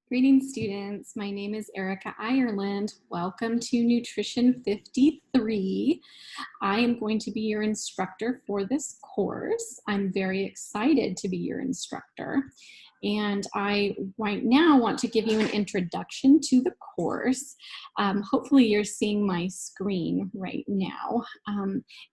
Greetings, students. My name is Erica Ireland. Welcome to Nutrition 53. I am going to be your instructor for this course. I'm very excited to be your instructor. And I right now want to give you an introduction to the course. Hopefully you're seeing my screen right now.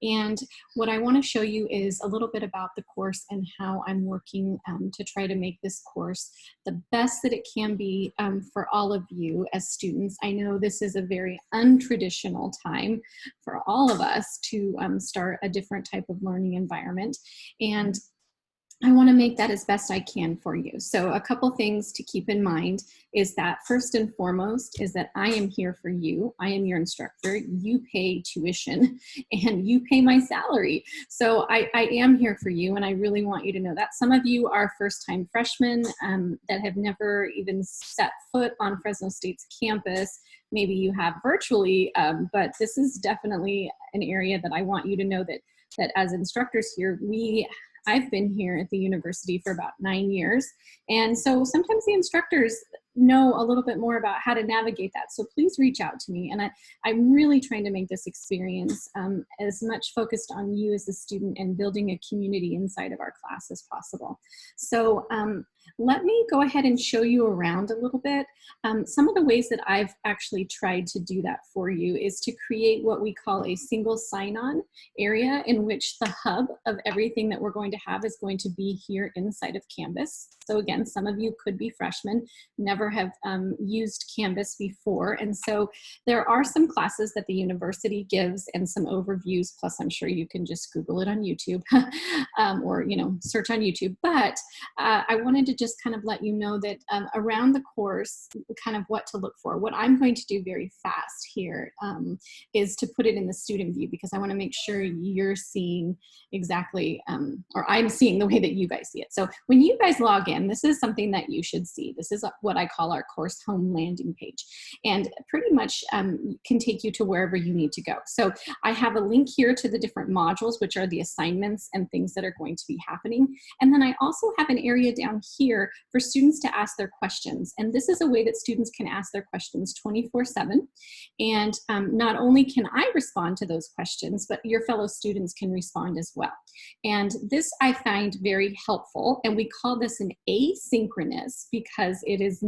And what I want to show you is a little bit about the course and how I'm working to try to make this course the best that it can be for all of you as students. I know this is a very untraditional time for all of us to start a different type of learning environment. And I want to make that as best I can for you. So a couple things to keep in mind is that first and foremost is that I am here for you. I am your instructor. You pay tuition and you pay my salary. So I am here for you, and I really want you to know that. Some of you are first-time freshmen that have never even set foot on Fresno State's campus. Maybe you have virtually, but this is definitely an area that I want you to know that as instructors here, I've been here at the university for about 9 years. And so sometimes the instructors know a little bit more about how to navigate that. So please reach out to me. And I'm really trying to make this experience as much focused on you as a student and building a community inside of our class as possible. So let me go ahead and show you around a little bit. Some of the ways that I've actually tried to do that for you is to create what we call a single sign-on area, in which the hub of everything that we're going to have is going to be here inside of Canvas. So again, some of you could be freshmen, never have used Canvas before. And so there are some classes that the university gives and some overviews, plus I'm sure you can just Google it on YouTube or search on YouTube. But I wanted to just kind of let you know that around the course, kind of what to look for. What I'm going to do very fast here is to put it in the student view, because I want to make sure you're seeing exactly, or I'm seeing the way that you guys see it. So when you guys log in, this is something that you should see. This is what I call our course home landing page, and pretty much can take you to wherever you need to go. So I have a link here to the different modules, which are the assignments and things that are going to be happening. And then I also have an area down here for students to ask their questions. And this is a way that students can ask their questions 24/7. And not only can I respond to those questions, but your fellow students can respond as well. And this I find very helpful. And we call this an asynchronous because it's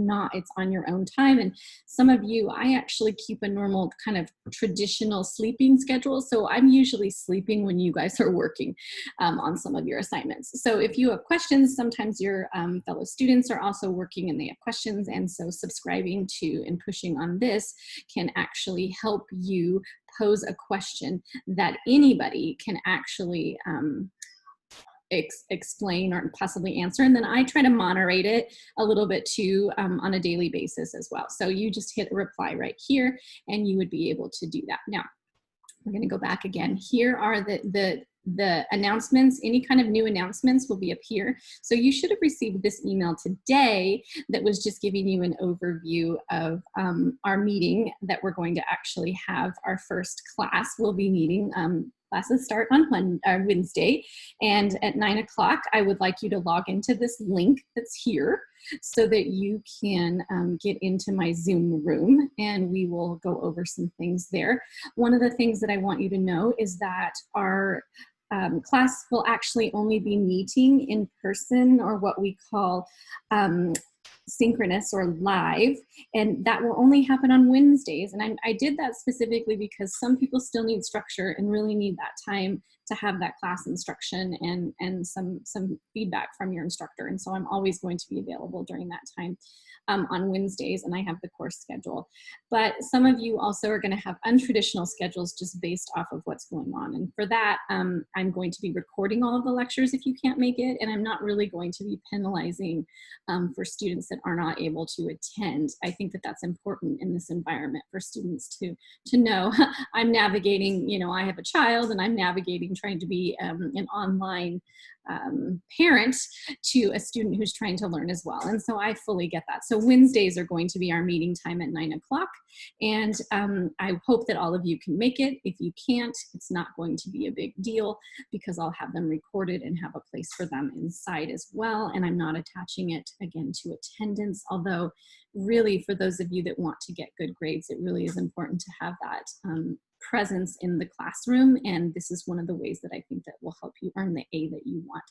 on your own time. And some of you, I actually keep a normal kind of traditional sleeping schedule. So I'm usually sleeping when you guys are working on some of your assignments. So if you have questions, sometimes your fellow students are also working and they have questions. And so subscribing to and pushing on this can actually help you pose a question that anybody can actually explain or possibly answer. And then I try to moderate it a little bit too on a daily basis as well. So you just hit reply right here and you would be able to do that. Now, we're going to go back again. Here are the announcements. Any kind of new announcements will be up here. So you should have received this email today that was just giving you an overview of our meeting that we're going to actually have. Our first class will be meeting. Classes start on Wednesday, and at 9 o'clock, I would like you to log into this link that's here so that you can get into my Zoom room, and we will go over some things there. One of the things that I want you to know is that our class will actually only be meeting in person, or what we call synchronous or live, and that will only happen on Wednesdays. And I did that specifically because some people still need structure and really need that time to have that class instruction and some feedback from your instructor. And so I'm always going to be available during that time on Wednesdays, and I have the course schedule. But some of you also are going to have untraditional schedules just based off of what's going on. And for that, I'm going to be recording all of the lectures if you can't make it, and I'm not really going to be penalizing for students that are not able to attend. I think that that's important in this environment for students to know. I'm navigating, I have a child and I'm navigating I'm trying to be an online parent to a student who's trying to learn as well. And so I fully get that. So Wednesdays are going to be our meeting time at 9 o'clock. And I hope that all of you can make it. If you can't, it's not going to be a big deal because I'll have them recorded and have a place for them inside as well. And I'm not attaching it again to attendance, although really for those of you that want to get good grades, it really is important to have that presence in the classroom. And this is one of the ways that I think that will help you earn the A that you want.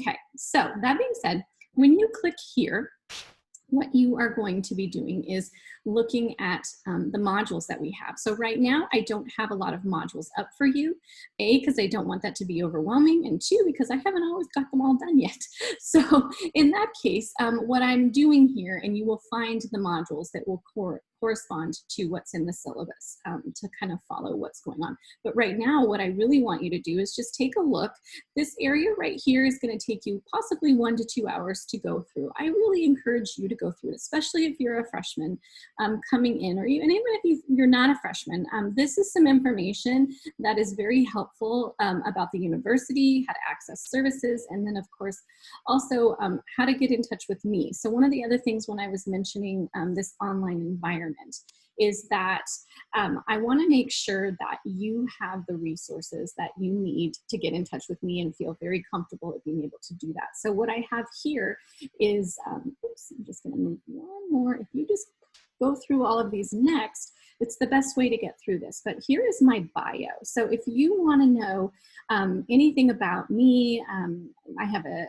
Okay, so that being said, when you click here, what you are going to be doing is looking at the modules that we have. So right now, I don't have a lot of modules up for you. A, because I don't want that to be overwhelming, and two, because I haven't always got them all done yet. So in that case, what I'm doing here, and you will find the modules that will correspond to what's in the syllabus to kind of follow what's going on. But right now, what I really want you to do is just take a look. This area right here is going to take you possibly 1 to 2 hours to go through. I really encourage you to go through it, especially if you're a freshman coming in, or even if you're not a freshman. This is some information that is very helpful about the university, how to access services, and then of course, also how to get in touch with me. So one of the other things when I was mentioning this online environment is that I want to make sure that you have the resources that you need to get in touch with me and feel very comfortable at being able to do that. So what I have here is, oops, I'm just going to move one more. If you just go through all of these next, it's the best way to get through this. But here is my bio. So if you want to know anything about me, I have an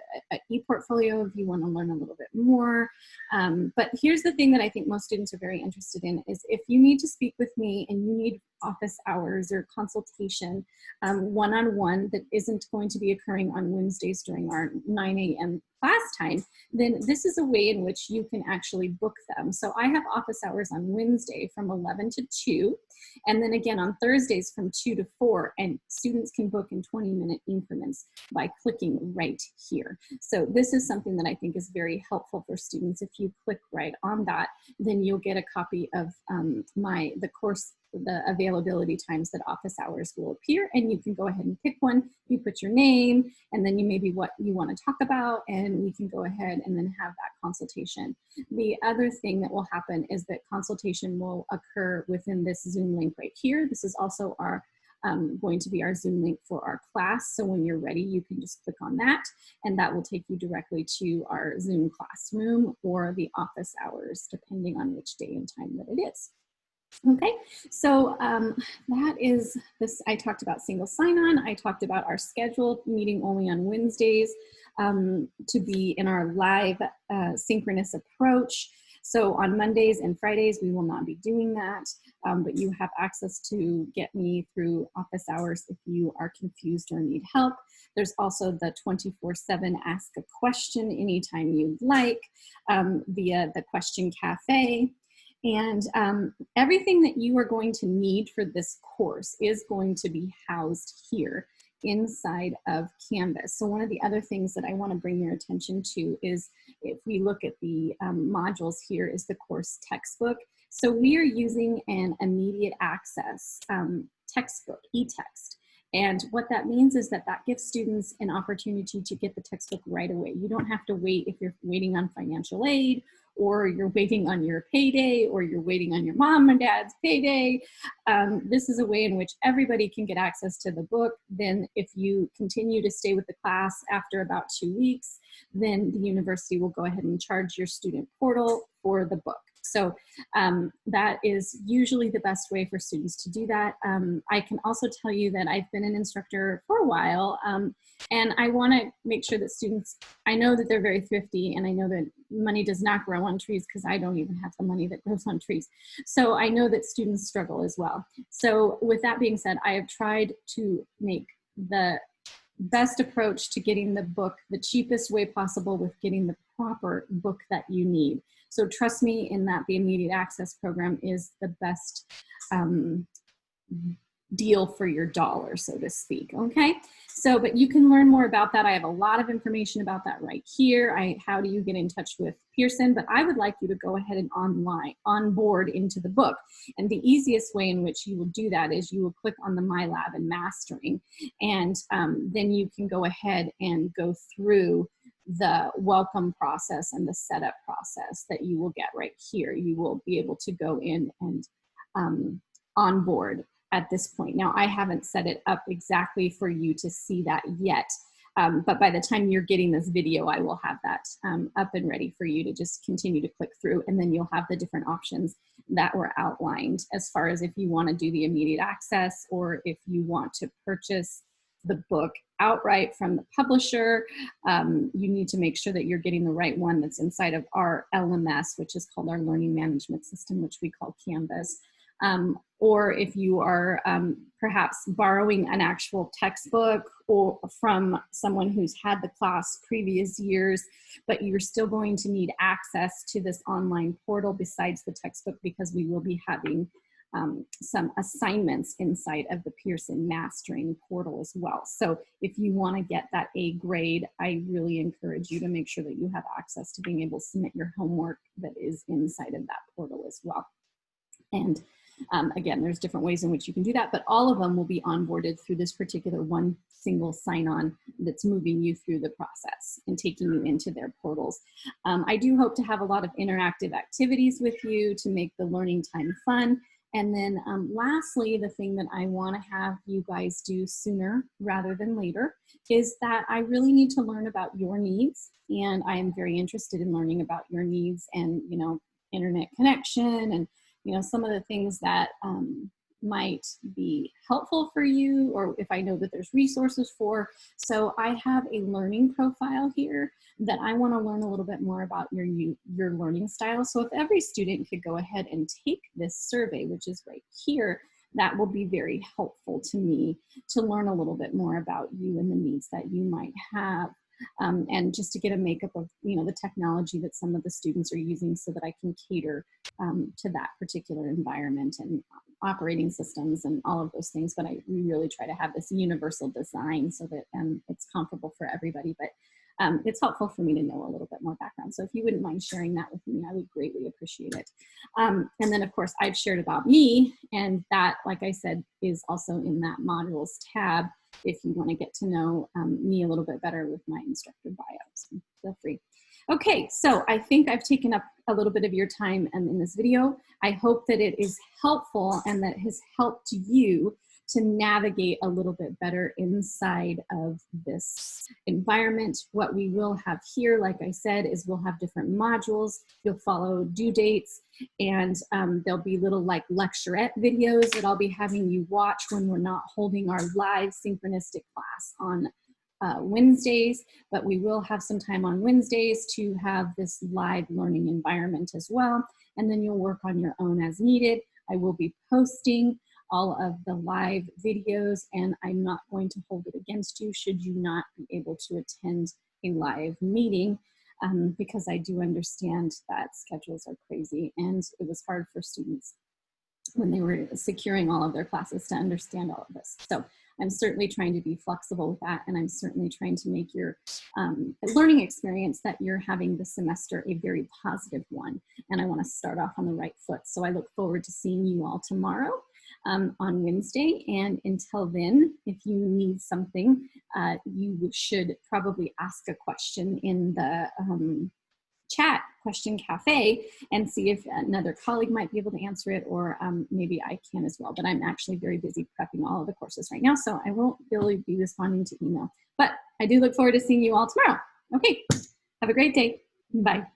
e-portfolio if you want to learn a little bit more. But here's the thing that I think most students are very interested in is if you need to speak with me and you need office hours or consultation one-on-one that isn't going to be occurring on Wednesdays during our 9 a.m. class time, then this is a way in which you can actually book them. So I have office hours on Wednesday from 11 to 2, and then again on Thursdays from 2 to 4, and students can book in 20-minute increments by clicking right here. So this is something that I think is very helpful for students. If you click right on that, then you'll get a copy of the course, the availability times that office hours will appear, and you can go ahead and pick one. You put your name and then you maybe what you want to talk about, and we can go ahead and then have that consultation. The other thing that will happen is that consultation will occur within this Zoom link right here. This is also our going to be our Zoom link for our class. So when you're ready, you can just click on that, and that will take you directly to our Zoom classroom or the office hours, depending on which day and time that it is. Okay, so that is this. I talked about single sign-on. I talked about our scheduled meeting only on Wednesdays to be in our live synchronous approach. So on Mondays and Fridays, we will not be doing that, but you have access to get me through office hours if you are confused or need help. There's also the 24/7 ask a question anytime you'd like via the question cafe. And everything that you are going to need for this course is going to be housed here inside of Canvas. So one of the other things that I want to bring your attention to is if we look at the modules here is the course textbook. So we are using an immediate access textbook, e-text. And what that means is that that gives students an opportunity to get the textbook right away. You don't have to wait if you're waiting on financial aid, or you're waiting on your payday, or you're waiting on your mom and dad's payday. This is a way in which everybody can get access to the book. Then if you continue to stay with the class after about 2 weeks, then the university will go ahead and charge your student portal for the book. So that is usually the best way for students to do that. I can also tell you that I've been an instructor for a while, and I want to make sure that students, I know that they're very thrifty, and I know that money does not grow on trees because I don't even have the money that grows on trees. So I know that students struggle as well. So with that being said, I have tried to make the best approach to getting the book the cheapest way possible with getting the proper book that you need. So trust me in that the immediate access program is the best deal for your dollar, so to speak, okay? So, but you can learn more about that. I have a lot of information about that right here. How do you get in touch with Pearson? But I would like you to go ahead and onboard into the book. And the easiest way in which you will do that is you will click on the My Lab and Mastering, and then you can go ahead and go through the welcome process and the setup process that you will get right here. You will be able to go in and onboard at this point. Now, I haven't set it up exactly for you to see that yet, but by the time you're getting this video, I will have that up and ready for you to just continue to click through, and then you'll have the different options that were outlined as far as if you want to do the immediate access or if you want to purchase the book outright from the publisher. You need to make sure that you're getting the right one that's inside of our LMS, which is called our Learning Management System, which we call Canvas. Or if you are perhaps borrowing an actual textbook or from someone who's had the class previous years, but you're still going to need access to this online portal besides the textbook, because we will be having some assignments inside of the Pearson Mastering portal as well. So if you want to get that A grade, I really encourage you to make sure that you have access to being able to submit your homework that is inside of that portal as well. And again, there's different ways in which you can do that, but all of them will be onboarded through this particular one single sign-on that's moving you through the process and taking you into their portals. I do hope to have a lot of interactive activities with you to make the learning time fun. And then lastly, the thing that I want to have you guys do sooner rather than later is that I really need to learn about your needs. And I am very interested in learning about your needs and, you know, internet connection and, you know, some of the things that might be helpful for you, or if I know that there's resources for. So I have a learning profile here that I want to learn a little bit more about your learning style. So if every student could go ahead and take this survey, which is right here, that will be very helpful to me to learn a little bit more about you and the needs that you might have. And just to get a makeup of, you know, the technology that some of the students are using so that I can cater to that particular environment and operating systems and all of those things. But we really try to have this universal design so that it's comfortable for everybody. But it's helpful for me to know a little bit more background. So if you wouldn't mind sharing that with me, I would greatly appreciate it. And then of course I've shared about me, and that, like I said, is also in that modules tab if you want to get to know me a little bit better with my instructor bio. So feel free. Okay, so I think I've taken up a little bit of your time in this video. I hope that it is helpful and that has helped you to navigate a little bit better inside of this environment. What we will have here, like I said, is we'll have different modules. You'll follow due dates, and there'll be little like lecturette videos that I'll be having you watch when we're not holding our live synchronistic class on Wednesdays, but we will have some time on Wednesdays to have this live learning environment as well. And then you'll work on your own as needed. I will be posting all of the live videos, and I'm not going to hold it against you should you not be able to attend a live meeting, because I do understand that schedules are crazy, and it was hard for students when they were securing all of their classes to understand all of this. So I'm certainly trying to be flexible with that, and I'm certainly trying to make your learning experience that you're having this semester a very positive one. And I want to start off on the right foot. So I look forward to seeing you all tomorrow on Wednesday. And until then, if you need something, you should probably ask a question in the chat question cafe and see if another colleague might be able to answer it, or maybe I can as well. But I'm actually very busy prepping all of the courses right now, so I won't really be responding to email. But I do look forward to seeing you all tomorrow. Okay, have a great day. Bye.